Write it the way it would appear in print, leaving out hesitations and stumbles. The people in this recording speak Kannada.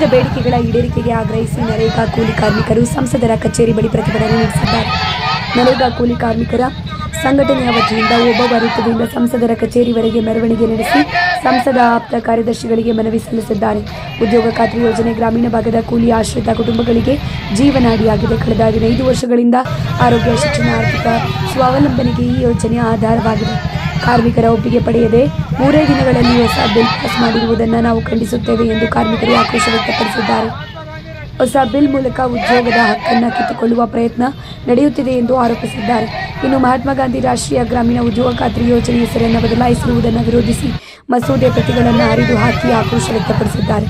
ವಿವಿಧ ಬೇಡಿಕೆಗಳ ಈಡೇರಿಕೆಗೆ ಆಗ್ರಹಿಸಿ ನರೇಗಾ ಕೂಲಿ ಕಾರ್ಮಿಕರು ಸಂಸದರ ಕಚೇರಿ ಬಳಿ ಪ್ರತಿಭಟನೆ ನಡೆಸಿದ್ದಾರೆ. ನರೇಗಾ ಕೂಲಿ ಕಾರ್ಮಿಕರ ಸಂಘಟನೆಯ ವತಿಯಿಂದ ಒಬ್ಬ ವೃತ್ತದಿಂದ ಸಂಸದರ ಕಚೇರಿವರೆಗೆ ಮೆರವಣಿಗೆ ನಡೆಸಿ ಸಂಸದ ಆಪ್ತ ಕಾರ್ಯದರ್ಶಿಗಳಿಗೆ ಮನವಿ ಸಲ್ಲಿಸಿದ್ದಾರೆ. ಉದ್ಯೋಗ ಖಾತ್ರಿ ಯೋಜನೆ ಗ್ರಾಮೀಣ ಭಾಗದ ಕೂಲಿ ಆಶ್ರಿತ ಕುಟುಂಬಗಳಿಗೆ ಜೀವನಾಡಿಯಾಗಿದೆ. ಕಳೆದ 15 ವರ್ಷಗಳಿಂದ ಆರೋಗ್ಯ, ಶಿಕ್ಷಣ, ಆರ್ಥಿಕ ಸ್ವಾವಲಂಬನೆಗೆ ಈ ಯೋಜನೆ ಆಧಾರವಾಗಿದೆ. ಕಾರ್ಮಿಕರ ಒಪ್ಪಿಗೆ ಪಡೆಯದೆ 3 ದಿನಗಳಲ್ಲಿ ಹೊಸ ಬಿಲ್ ಪಾಸ್ ಮಾಡಿರುವುದನ್ನು ನಾವು ಖಂಡಿಸುತ್ತೇವೆ ಎಂದು ಕಾರ್ಮಿಕರು ಆಕ್ರೋಶ ವ್ಯಕ್ತಪಡಿಸಿದ್ದಾರೆ. ಹೊಸ ಬಿಲ್ ಮೂಲಕ ಉದ್ಯೋಗದ ಹಕ್ಕನ್ನು ಕಿತ್ತುಕೊಳ್ಳುವ ಪ್ರಯತ್ನ ನಡೆಯುತ್ತಿದೆ ಎಂದು ಆರೋಪಿಸಿದ್ದಾರೆ. ಇನ್ನು ಮಹಾತ್ಮ ಗಾಂಧಿ ರಾಷ್ಟ್ರೀಯ ಗ್ರಾಮೀಣ ಉದ್ಯೋಗ ಖಾತ್ರಿ ಯೋಜನೆ ಹೆಸರನ್ನು ಬದಲಾಯಿಸಿರುವುದನ್ನು ವಿರೋಧಿಸಿ ಮಸೂದೆ ಪ್ರತಿಗಳನ್ನು ಹರಿದು ಹಾಕಿ ಆಕ್ರೋಶ ವ್ಯಕ್ತಪಡಿಸಿದ್ದಾರೆ.